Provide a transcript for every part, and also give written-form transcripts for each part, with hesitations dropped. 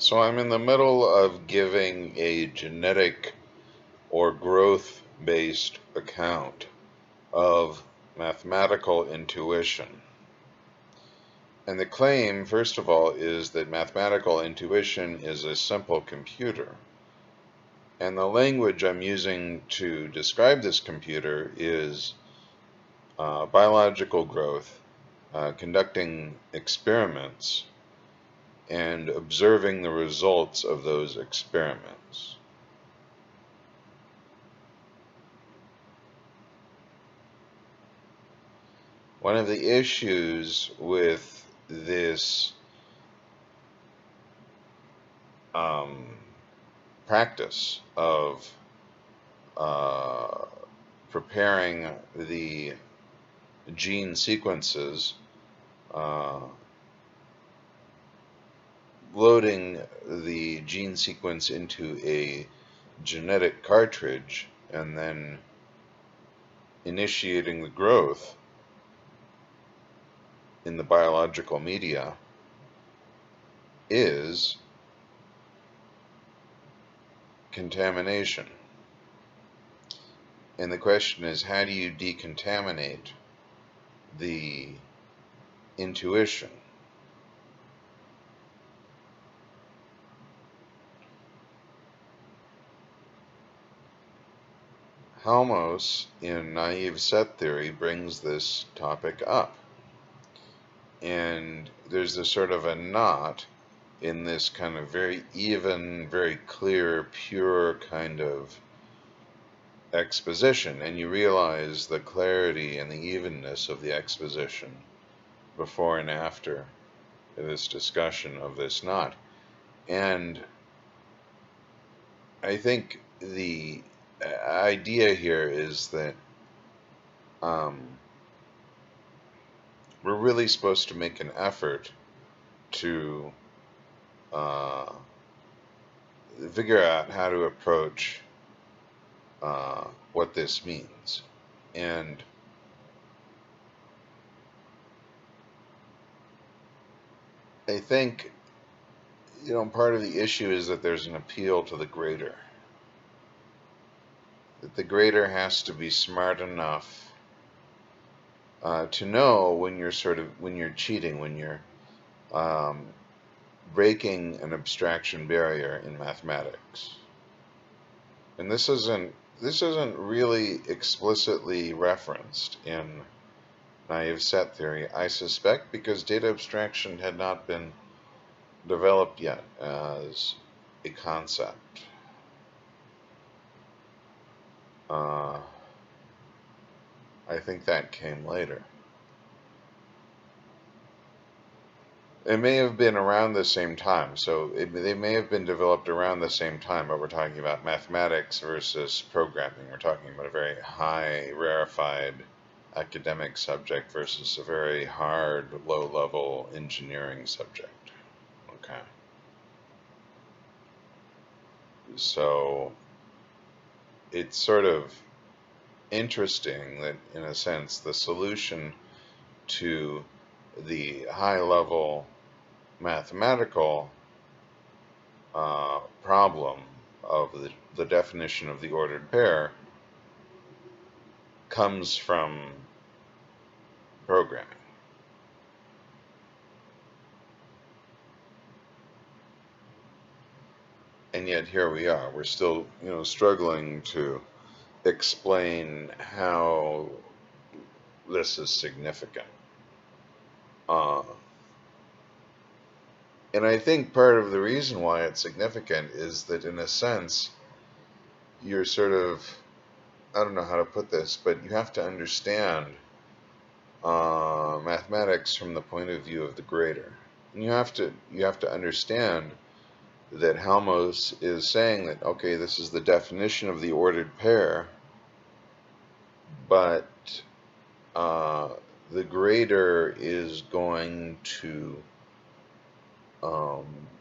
So I'm in the middle of giving a genetic or growth-based account of mathematical intuition. And the claim, first of all, is that mathematical intuition is a simple computer. And the language I'm using to describe this computer is biological growth, conducting experiments, and observing the results of those experiments. One of the issues with this practice of preparing the gene sequences, loading the gene sequence into a genetic cartridge, and then initiating the growth in the biological media is contamination. And the question is, how do you decontaminate the intuition? Halmos, in naive set theory, brings this topic up. And there's this sort of a knot in this kind of very even, very clear, pure kind of exposition. And you realize the clarity and the evenness of the exposition before and after this discussion of this knot. And I think the idea here is that we're really supposed to make an effort to figure out how to approach what this means. And I think, part of the issue is that there's an appeal to the greater. That the greater has to be smart enough to know when you're cheating, when you're breaking an abstraction barrier in mathematics. And this isn't really explicitly referenced in naive set theory, I suspect, because data abstraction had not been developed yet as a concept. I think that came later. It may have been around the same time, so they may have been developed around the same time, but we're talking about mathematics versus programming. We're talking about a very high, rarefied academic subject versus a very hard, low-level engineering subject. Okay. So it's sort of interesting that, in a sense, the solution to the high-level mathematical problem of the definition of the ordered pair comes from programming. And yet here we are. We're still, struggling to explain how this is significant. And I think part of the reason why it's significant is that, in a sense, you're sort of, I don't know how to put this, but you have to understand mathematics from the point of view of the greater. And you have to understand that Halmos is saying that, okay, this is the definition of the ordered pair, but the greater is going to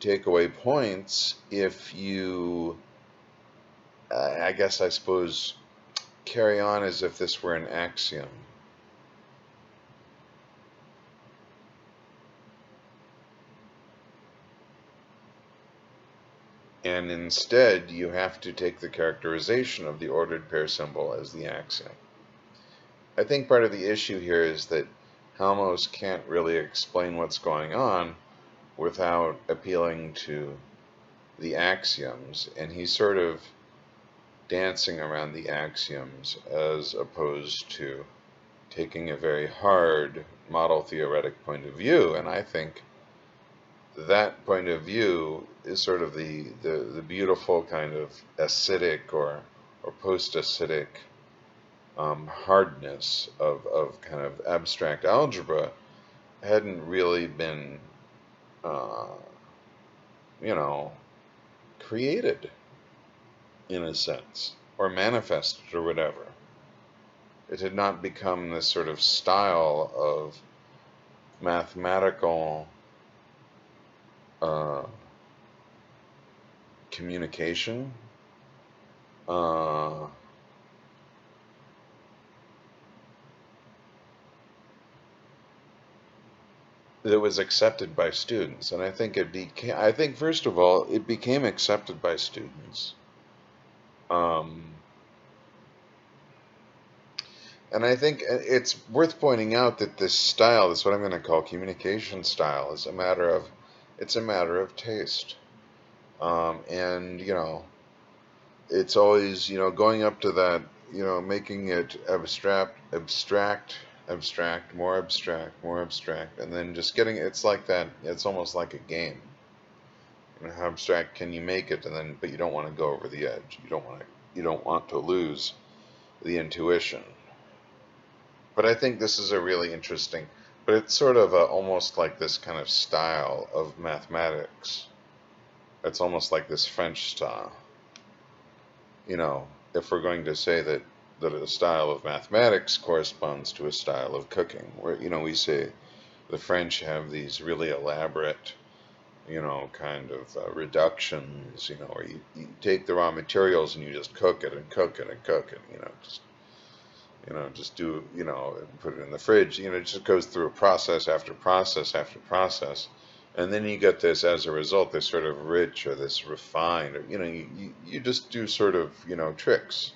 take away points if you, I suppose, carry on as if this were an axiom. And instead, you have to take the characterization of the ordered pair symbol as the axiom. I think part of the issue here is that Halmos can't really explain what's going on without appealing to the axioms, and he's sort of dancing around the axioms as opposed to taking a very hard model theoretic point of view. And I think that point of view is sort of the beautiful kind of acidic or post-acidic hardness of kind of abstract algebra hadn't really been, you know, created in a sense, or manifested or whatever. It had not become this sort of style of mathematical communication, that was accepted by students. And I think first of all, it became accepted by students. And I think it's worth pointing out that this style, this what I'm going to call communication style, is a matter of taste. And it's always going up to that, making it abstract, more abstract, and then just getting it's like that. It's almost like a game. How abstract can you make it, but you don't want to go over the edge. You don't want to lose the intuition. But I think this is a really interesting, but it's sort of almost like this kind of style of mathematics. It's almost like this French style. If we're going to say that a style of mathematics corresponds to a style of cooking, where, we say the French have these really elaborate, kind of reductions, where you take the raw materials and you just cook it and cook it and cook it, just do, and put it in the fridge. It just goes through process after process after process. And then you get this, as a result, this sort of rich or this refined, or, you just do sort of, tricks.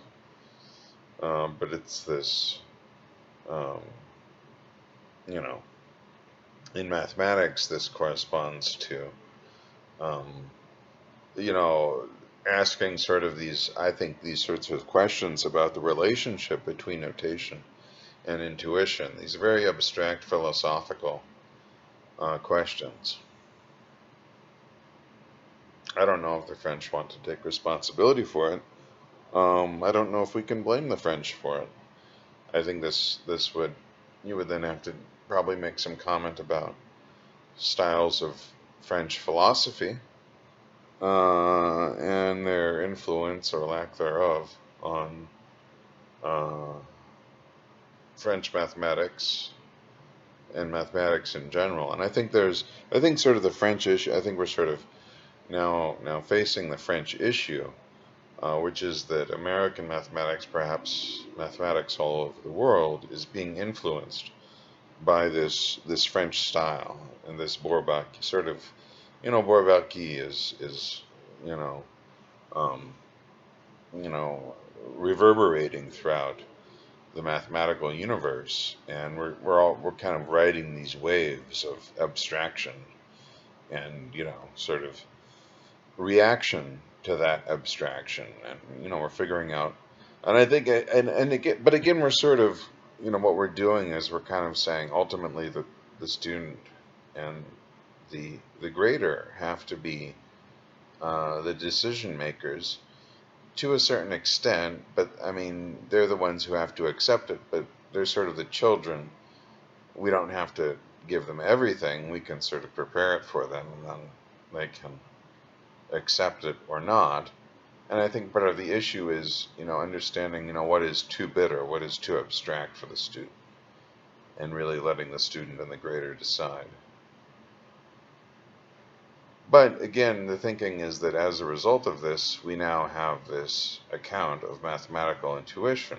But it's this, in mathematics, this corresponds to, asking sort of these sorts of questions about the relationship between notation and intuition, these very abstract philosophical questions. I don't know if the French want to take responsibility for it. I don't know if we can blame the French for it. I think you would then have to probably make some comment about styles of French philosophy, and their influence or lack thereof on French mathematics and mathematics in general. And I think sort of the French issue, I think we're sort of now facing the French issue, which is that American mathematics, perhaps mathematics all over the world, is being influenced by this French style and this Bourbaki sort of, Bourbaki is reverberating throughout the mathematical universe, and we're kind of riding these waves of abstraction and sort of reaction to that abstraction, and we're figuring out, and I think, and again, but again, we're sort of, what we're doing is we're kind of saying ultimately that the student and the grader have to be the decision makers to a certain extent, but I mean, they're the ones who have to accept it, but they're sort of the children. We don't have to give them everything. We can sort of prepare it for them, and then they can accept it or not. And I think part of the issue is, understanding, what is too bitter, what is too abstract for the student, and really letting the student and the grader decide. But again, the thinking is that as a result of this, we now have this account of mathematical intuition.